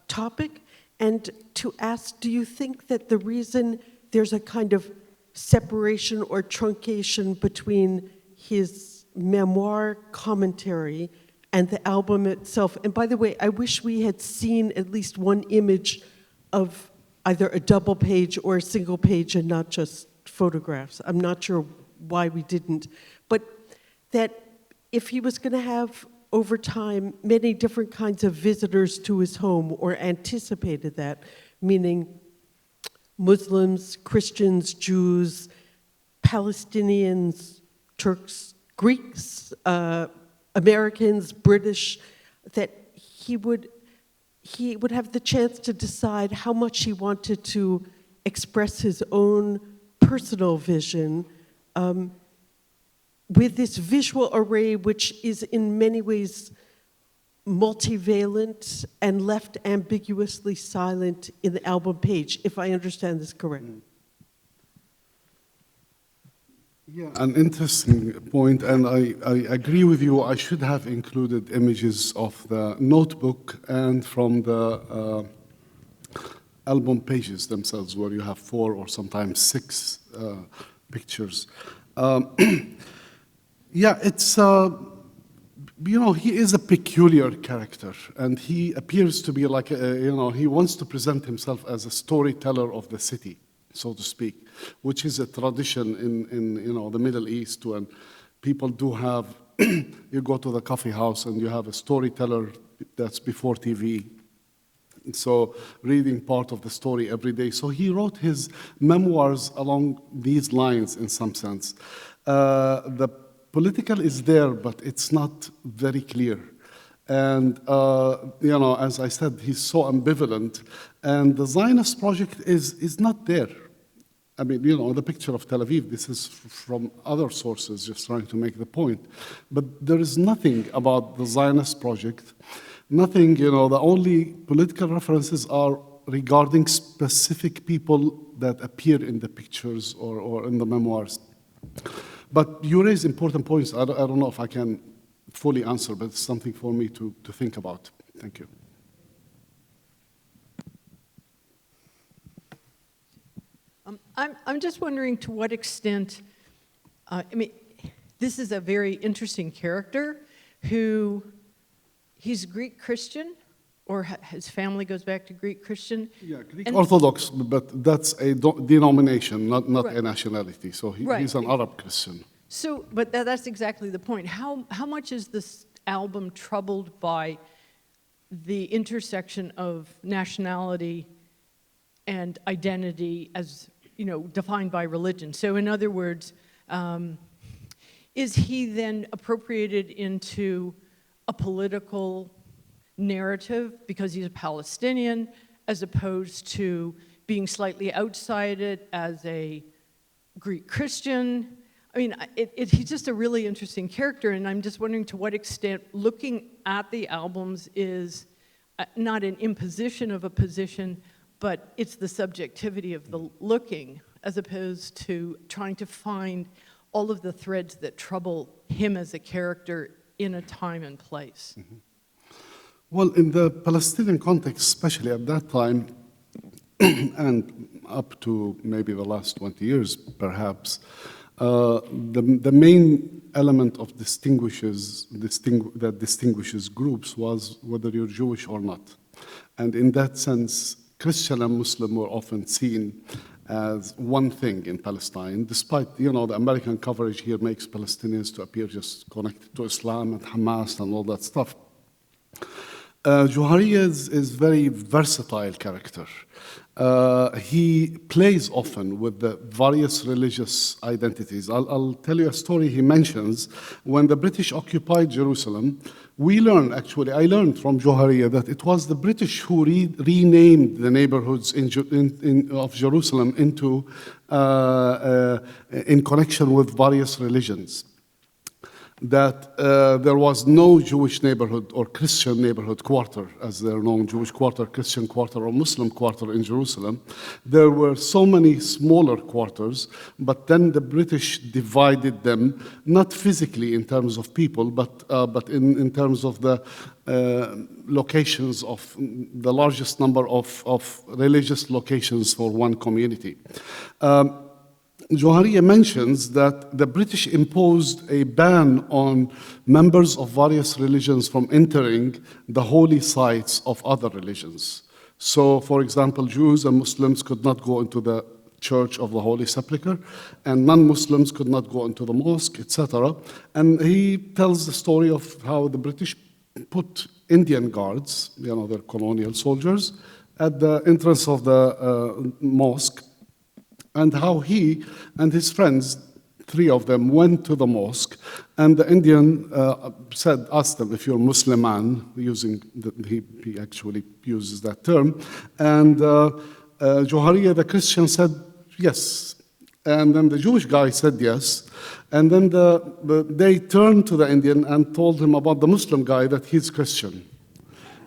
topic and to ask, do you think that the reason there's a kind of separation or truncation between his memoir commentary and the album itself? And by the way, I wish we had seen at least one image of either a double page or a single page and not just photographs. I'm not sure why we didn't. But that if he was going to have, over time, many different kinds of visitors to his home, or anticipated that, meaning Muslims, Christians, Jews, Palestinians, Turks, Greeks, Americans, British, that he would have the chance to decide how much he wanted to express his own personal vision with this visual array, which is in many ways multivalent and left ambiguously silent in the album page, if I understand this correctly. Yeah, an interesting point, and I agree with you. I should have included images of the notebook and from the album pages themselves, where you have 4 or sometimes 6 pictures. Yeah, it's, you know, he is a peculiar character, and he appears to be like, you know, he wants to present himself as a storyteller of the city, so to speak, which is a tradition in you know, the Middle East, when people do have, you go to the coffee house and you have a storyteller that's before TV, so reading part of the story every day. So he wrote his memoirs along these lines in some sense. The political is there, but it's not very clear. And, you know, as I said, he's so ambivalent. And the Zionist project is not there. I mean, you know, the picture of Tel Aviv, this is from other sources, just trying to make the point. But there is nothing about the Zionist project, nothing, you know, the only political references are regarding specific people that appear in the pictures or in the memoirs. But you raise important points. I don't know if I can fully answer, but it's something for me to think about. Thank you. I'm just wondering to what extent, I mean, this is a very interesting character who, he's Greek Christian, or his family goes back to Greek Christian. Yeah, Greek Orthodox, but that's a denomination, not right. a nationality. So Right. he's an Arab Christian. So, but that's exactly the point. How much is this album troubled by the intersection of nationality and identity as, you know, defined by religion? So in other words, is he then appropriated into a political narrative because he's a Palestinian, as opposed to being slightly outside it as a Greek Christian? I mean, he's just a really interesting character, and I'm just wondering to what extent looking at the albums is not an imposition of a position, but it's the subjectivity of the looking, as opposed to trying to find all of the threads that trouble him as a character in a time and place. Mm-hmm. Well, in the Palestinian context, especially at that time, and up to maybe the last 20 years, perhaps, The main element of that distinguishes groups was whether you're Jewish or not. And in that sense, Christian and Muslim were often seen as one thing in Palestine, despite, the American coverage here makes Palestinians to appear just connected to Islam and Hamas and all that stuff. Johariya is very versatile character. He plays often with the various religious identities. I'll tell you a story he mentions. When the British occupied Jerusalem, I learned from Johariya that it was the British who renamed the neighborhoods of Jerusalem in connection with various religions. That there was no Jewish neighborhood or Christian neighborhood quarter, as they're known, Jewish quarter, Christian quarter, or Muslim quarter in Jerusalem. There were so many smaller quarters, but then the British divided them, not physically in terms of people, but in terms of the locations of the largest number of religious locations for one community. Johariya mentions that the British imposed a ban on members of various religions from entering the holy sites of other religions. So, for example, Jews and Muslims could not go into the Church of the Holy Sepulchre, and non-Muslims could not go into the mosque, etc. And he tells the story of how the British put Indian guards, their colonial soldiers, at the entrance of the mosque, and how he and his friends, 3 of them, went to the mosque, and the Indian asked them, if you're Muslim man, he actually uses that term, and Johariya, the Christian, said yes, and then the Jewish guy said yes, and then they turned to the Indian and told him about the Muslim guy that he's Christian.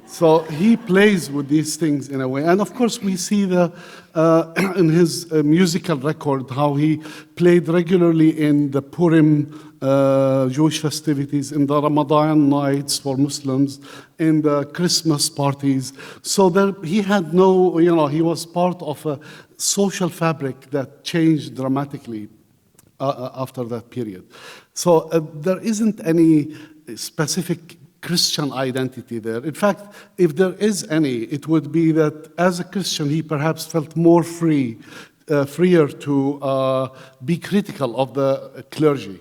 So he plays with these things in a way. And of course, we see in his musical record how he played regularly in the Purim Jewish festivities, in the Ramadan nights for Muslims, in the Christmas parties. So he had he was part of a social fabric that changed dramatically after that period. So there isn't any specific Christian identity there. In fact, if there is any, it would be that as a Christian, he perhaps felt more freer to be critical of the clergy,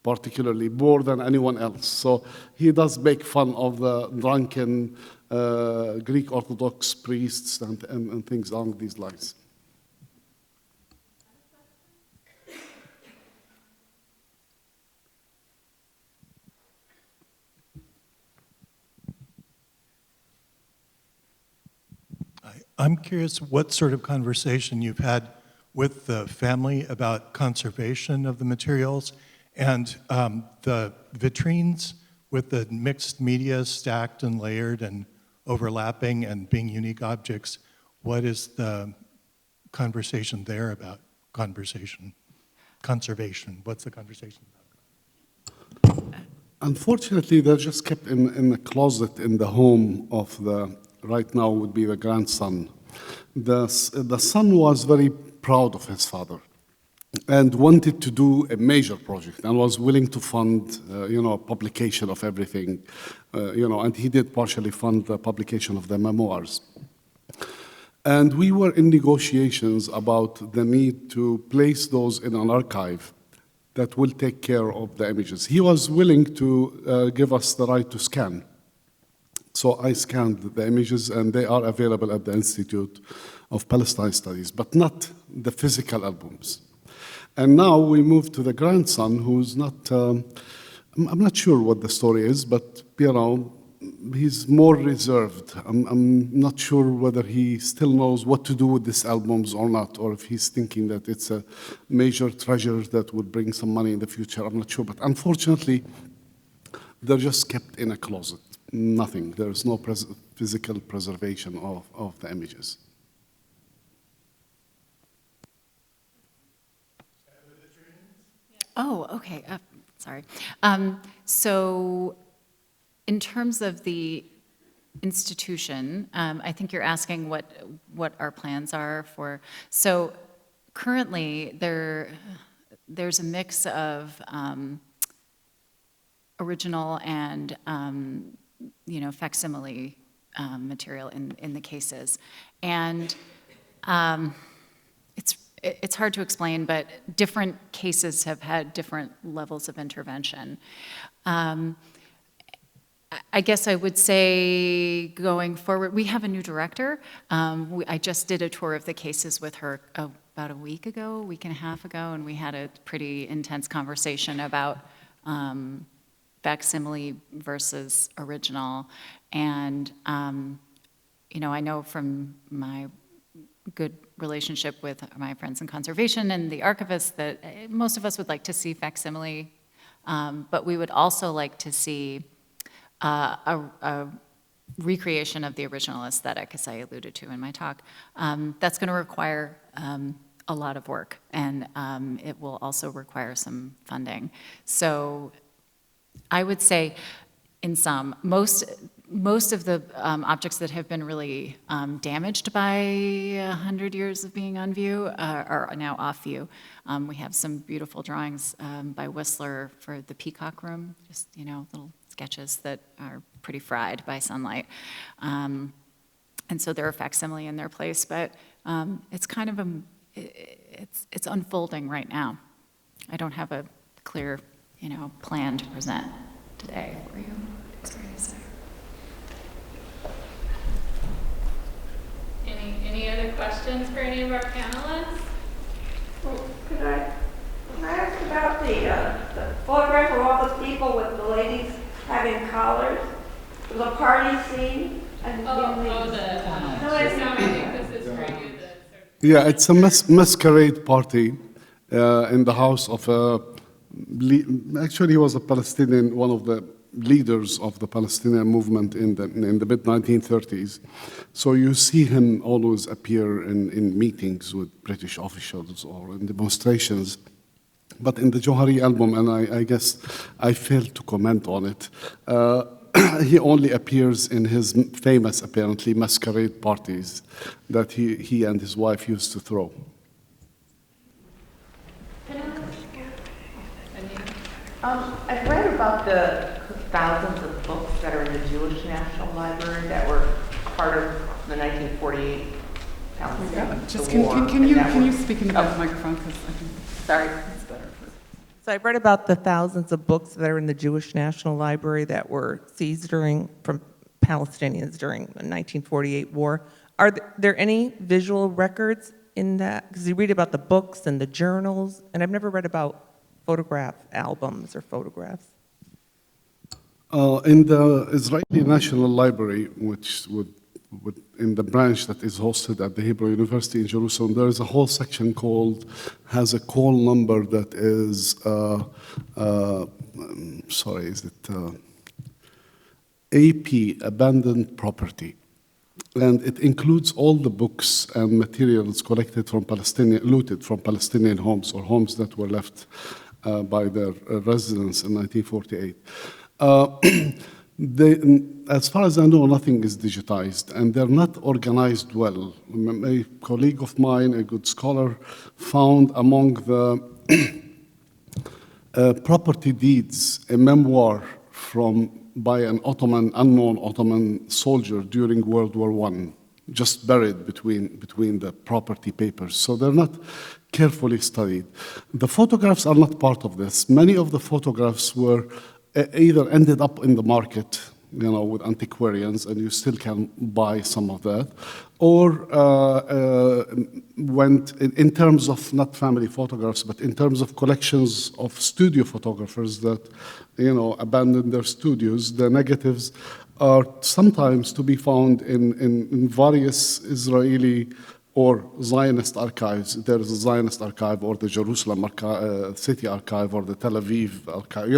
particularly, more than anyone else. So he does make fun of the drunken Greek Orthodox priests and things along these lines. I'm curious what sort of conversation you've had with the family about conservation of the materials and the vitrines with the mixed media stacked and layered and overlapping and being unique objects. What is the conversation there about conservation? What's the conversation about? Unfortunately, they're just kept in the closet in the home of right now would be the grandson. The son was very proud of his father and wanted to do a major project and was willing to fund, publication of everything, and he did partially fund the publication of the memoirs. And we were in negotiations about the need to place those in an archive that will take care of the images. He was willing to give us the right to scan. So I scanned the images, and they are available at the Institute of Palestine Studies, but not the physical albums. And now we move to the grandson, who's not, I'm not sure what the story is, but, he's more reserved. I'm not sure whether he still knows what to do with these albums or not, or if he's thinking that it's a major treasure that would bring some money in the future. I'm not sure, but unfortunately, they're just kept in a closet. Nothing. There is no physical preservation of the images. Oh, okay. Sorry. So in terms of the institution, I think you're asking what our plans are for. So currently, there's a mix of original and facsimile material in the cases, and it's hard to explain, but different cases have had different levels of intervention. I guess I would say going forward, we have a new director. I just did a tour of the cases with her about a week and a half ago, and we had a pretty intense conversation about facsimile versus original. And, I know from my good relationship with my friends in conservation and the archivists that most of us would like to see facsimile, but we would also like to see a recreation of the original aesthetic, as I alluded to in my talk. That's going to require a lot of work, and it will also require some funding. So I would say, in sum, most of the objects that have been really damaged by 100 years of being on view are now off view. We have some beautiful drawings by Whistler for the Peacock Room, just, little sketches that are pretty fried by sunlight. And so they're a facsimile in their place, but it's kind of it's unfolding right now. I don't have a clear, plan to present today for you. Sorry to say. Any other questions for any of our panelists? Well, can I ask about the photograph of all the people with the ladies having collars? It was a party scene. I think this is for you. Yeah, it's a masquerade party in the house of actually he was a Palestinian, one of the leaders of the Palestinian movement in the mid-1930s. So you see him always appear in meetings with British officials or in demonstrations. But in the Johari album, and I guess I failed to comment on it, he only appears in his famous, apparently, masquerade parties that he and his wife used to throw. I've read about the thousands of books that are in the Jewish National Library that were part of the 1948 Palestinian Just War. Can you speak into the microphone? Sorry. So I read about the thousands of books that are in the Jewish National Library that were seized from Palestinians during the 1948 war. Are there any visual records in that? Because you read about the books and the journals, and I've never read about photograph albums or photographs. In the Israeli National Library, which in the branch that is hosted at the Hebrew University in Jerusalem, there is a whole section has a call number that is, AP, Abandoned Property. And it includes all the books and materials looted from Palestinian homes or homes that were left by their residents in 1948. As far as I know, nothing is digitized, and they're not organized well. A colleague of mine, a good scholar, found among the property deeds a memoir by an unknown Ottoman soldier during World War I, just buried between the property papers. So they're not carefully studied. The photographs are not part of this. Many of the photographs were either ended up in the market, with antiquarians, and you still can buy some of that, or went in terms of not family photographs, but in terms of collections of studio photographers that, abandoned their studios. The negatives are sometimes to be found in various Israeli or Zionist archives. There is a Zionist archive, or the Jerusalem city archive, or the Tel Aviv archive,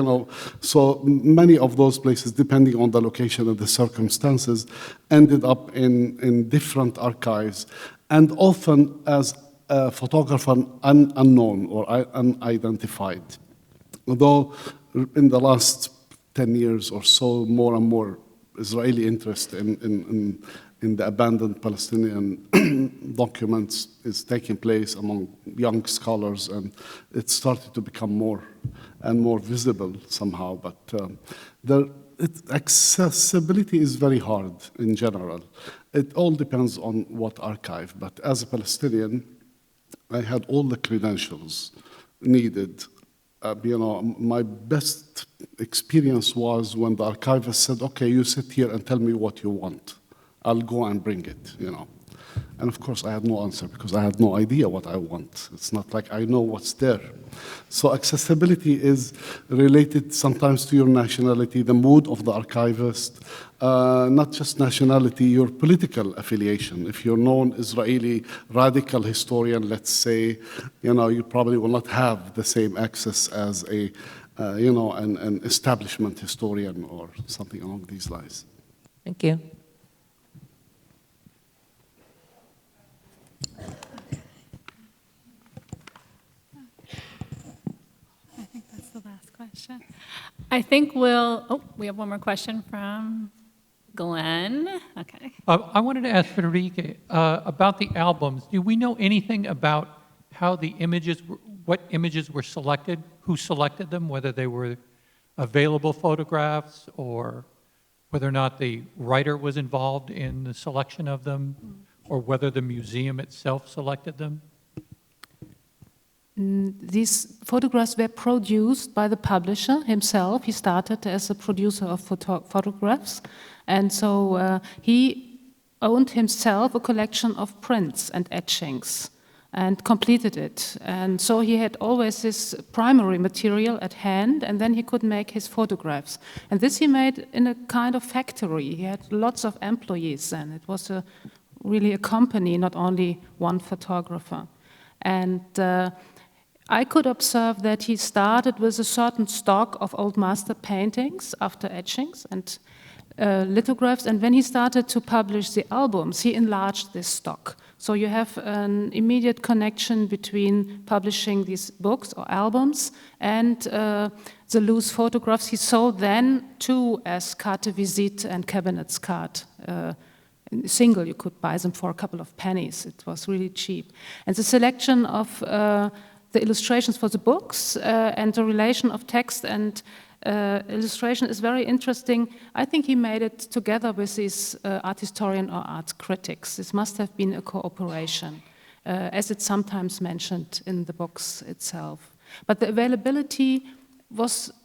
So many of those places, depending on the location and the circumstances, ended up in different archives, and often as a photographer unknown or unidentified. Although in the last 10 years or so, more and more Israeli interest in in the abandoned Palestinian documents is taking place among young scholars, and it started to become more and more visible somehow. But accessibility is very hard in general. It all depends on what archive. But as a Palestinian, I had all the credentials needed. My best experience was when the archivist said, "Okay, you sit here and tell me what you want. I'll go and bring it." And of course, I had no answer because I had no idea what I want. It's not like I know what's there. So accessibility is related sometimes to your nationality, the mood of the archivist, not just nationality, your political affiliation. If you're known Israeli radical historian, let's say, you probably will not have the same access as an establishment historian or something along these lines. Thank you. I think we have one more question from Glenn. Okay. I wanted to ask Federica about the albums. Do we know anything about how the images, what images were selected, who selected them, whether they were available photographs or whether or not the writer was involved in the selection of them, or whether the museum itself selected them? These photographs were produced by the publisher himself. He started as a producer of photographs, and so he owned himself a collection of prints and etchings and completed it. And so he had always this primary material at hand, and then he could make his photographs. And this he made in a kind of factory. He had lots of employees, and it was really a company, not only one photographer. And I could observe that he started with a certain stock of old master paintings after etchings and lithographs, and when he started to publish the albums, he enlarged this stock. So you have an immediate connection between publishing these books or albums and the loose photographs he sold then too as carte de visite and cabinets card. Single, you could buy them for a couple of pennies. It was really cheap. And the selection of the illustrations for the books and the relation of text and illustration is very interesting. I think he made it together with his art historian or art critics. This must have been a cooperation, as it's sometimes mentioned in the books itself. But the availability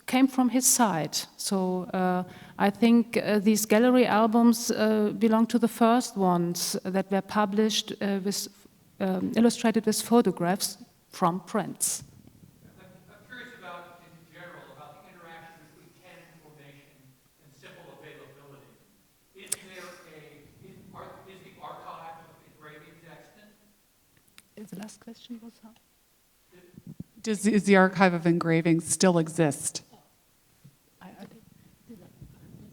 came from his side. So I think these gallery albums belong to the first ones that were published illustrated with photographs from prints. I'm curious about, in general, about the interaction between canon formation and simple availability. Is the archive of engravings extant? The last question was how? Is the archive of engravings still exist? Does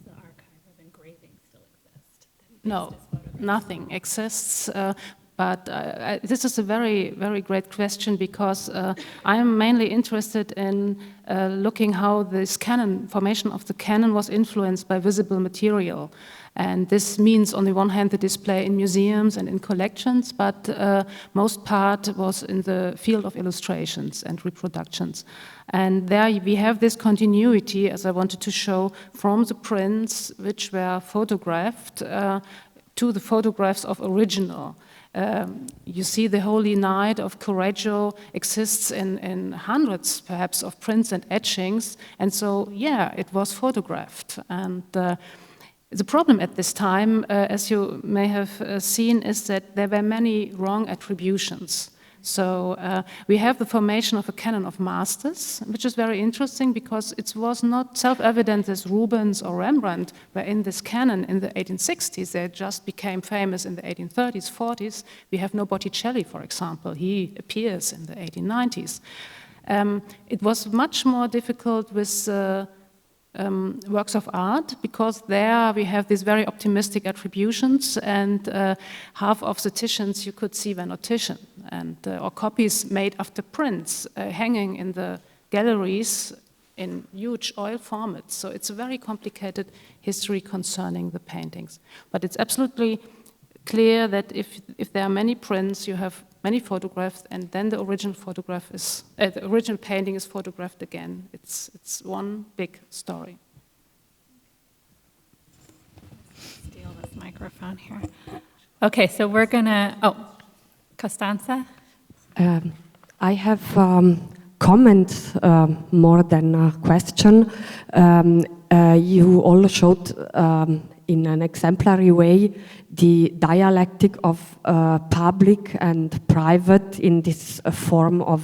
the archive of engravings still exist? No, nothing exists. But this is a very, very great question because I am mainly interested in looking how this formation of the canon was influenced by visible material. And this means, on the one hand, the display in museums and in collections, but most part was in the field of illustrations and reproductions. And there we have this continuity, as I wanted to show, from the prints which were photographed to the photographs of original. You see the Holy Night of Correggio exists in hundreds, perhaps, of prints and etchings, and so, yeah, it was photographed. And the problem at this time, as you may have seen, is that there were many wrong attributions. So we have the formation of a canon of masters, which is very interesting because it was not self-evident as Rubens or Rembrandt were in this canon in the 1860s. They just became famous in the 1830s, 40s. We have no Botticelli, for example. He appears in the 1890s. It was much more difficult with works of art because there we have these very optimistic attributions, and half of the Titians you could see were not Titian, and or copies made after prints hanging in the galleries in huge oil formats. So it's a very complicated history concerning the paintings. But it's absolutely clear that if there are many prints, you have many photographs, and then the original photograph is the original painting is photographed again. It's one big story. Steal this microphone here. Okay, so we're gonna. Costanza. I have comments more than a question. You all showed in an exemplary way the dialectic of public and private in this form of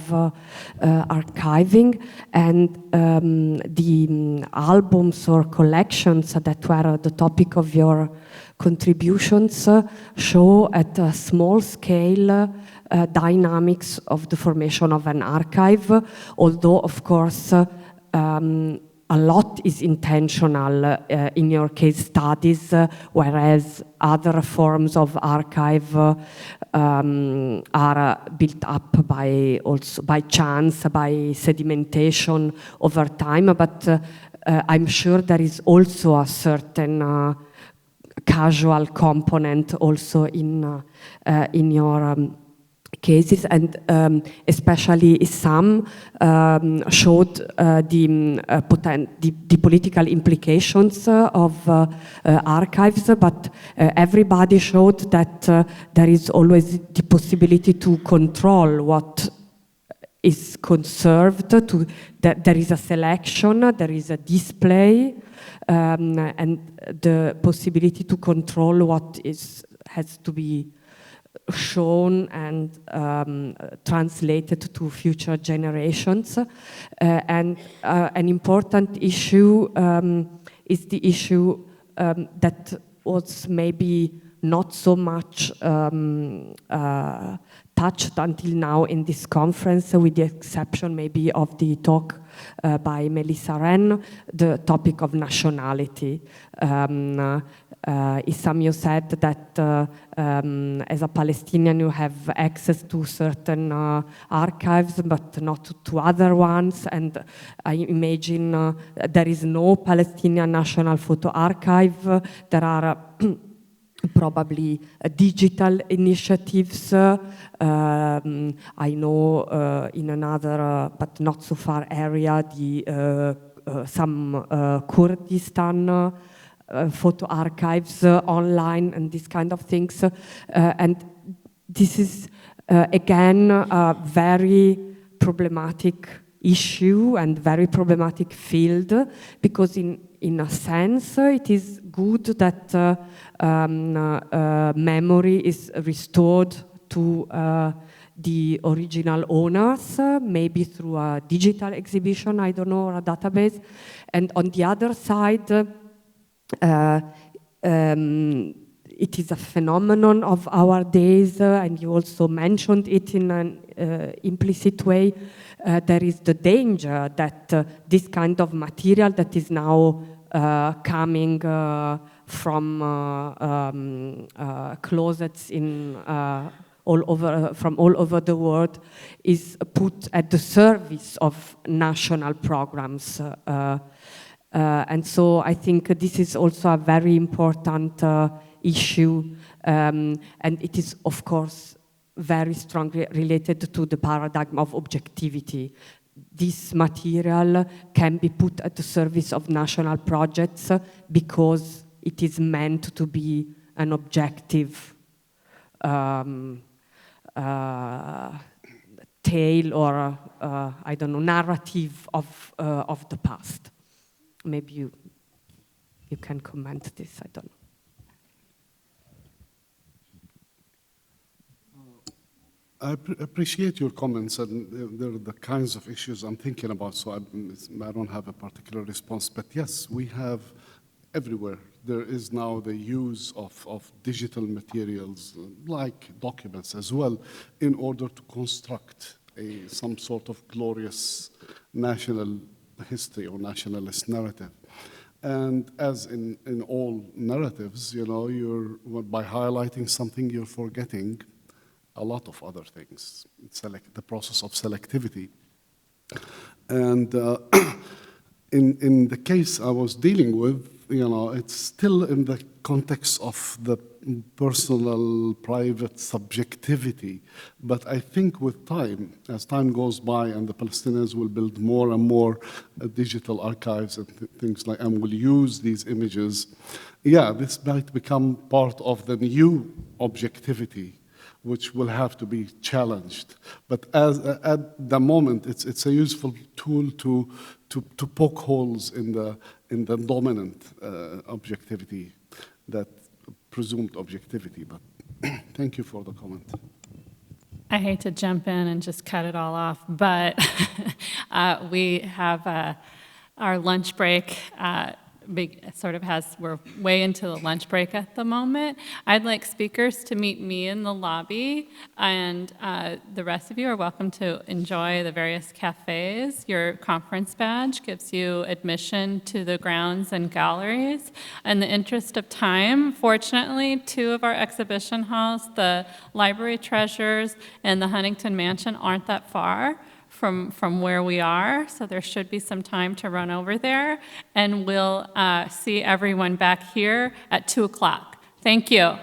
archiving, and the albums or collections that were the topic of your contributions show at a small scale dynamics of the formation of an archive, although of course a lot is intentional in your case studies, whereas other forms of archive are built up by chance, by sedimentation over time. But I'm sure there is also a certain casual component also in your cases, and especially Issam showed the political implications of archives, but everybody showed that there is always the possibility to control what is conserved, that there is a selection, there is a display, and the possibility to control what has to be shown and translated to future generations. And an important issue is the issue that was maybe not so much touched until now in this conference, with the exception maybe of the talk by Melissa Wren, the topic of nationality. Issam, you said that as a Palestinian you have access to certain archives but not to other ones, and I imagine there is no Palestinian National Photo Archive. There are probably digital initiatives. I know in another but not so far area, some Kurdistan photo archives online and these kind of things. And this is again a very problematic issue and very problematic field, because in a sense it is good that memory is restored to the original owners, maybe through a digital exhibition, I don't know, or a database. And on the other side, it is a phenomenon of our days, and you also mentioned it in an implicit way. There is the danger that this kind of material that is now coming from closets from all over the world is put at the service of national programs. And so I think this is also a very important issue, and it is of course very strongly related to the paradigm of objectivity. This material can be put at the service of national projects because it is meant to be an objective tale or I don't know, narrative of the past. Maybe you can comment this, I don't know. I appreciate your comments, and they're the kinds of issues I'm thinking about, so I don't have a particular response. But yes, we have everywhere. There is now the use of digital materials, like documents as well, in order to construct some sort of glorious national history or nationalist narrative. And as in all narratives, you know, by highlighting something, you're forgetting a lot of other things. It's the process of selectivity. And in the case I was dealing with, it's still in the context of the personal, private subjectivity. But I think with time, as time goes by and the Palestinians will build more and more digital archives and things like, and will use these images, this might become part of the new objectivity, which will have to be challenged. But at the moment, it's a useful tool to poke holes in the dominant objectivity, that presumed objectivity. But thank you for the comment. I hate to jump in and just cut it all off, but we have our lunch break. We're way into the lunch break at the moment. I'd like speakers to meet me in the lobby, and the rest of you are welcome to enjoy the various cafes. Your conference badge gives you admission to the grounds and galleries. In the interest of time, fortunately, 2 of our exhibition halls, the Library Treasures and the Huntington Mansion, aren't that far from where we are, so there should be some time to run over there, and we'll see everyone back here at 2 o'clock. Thank you.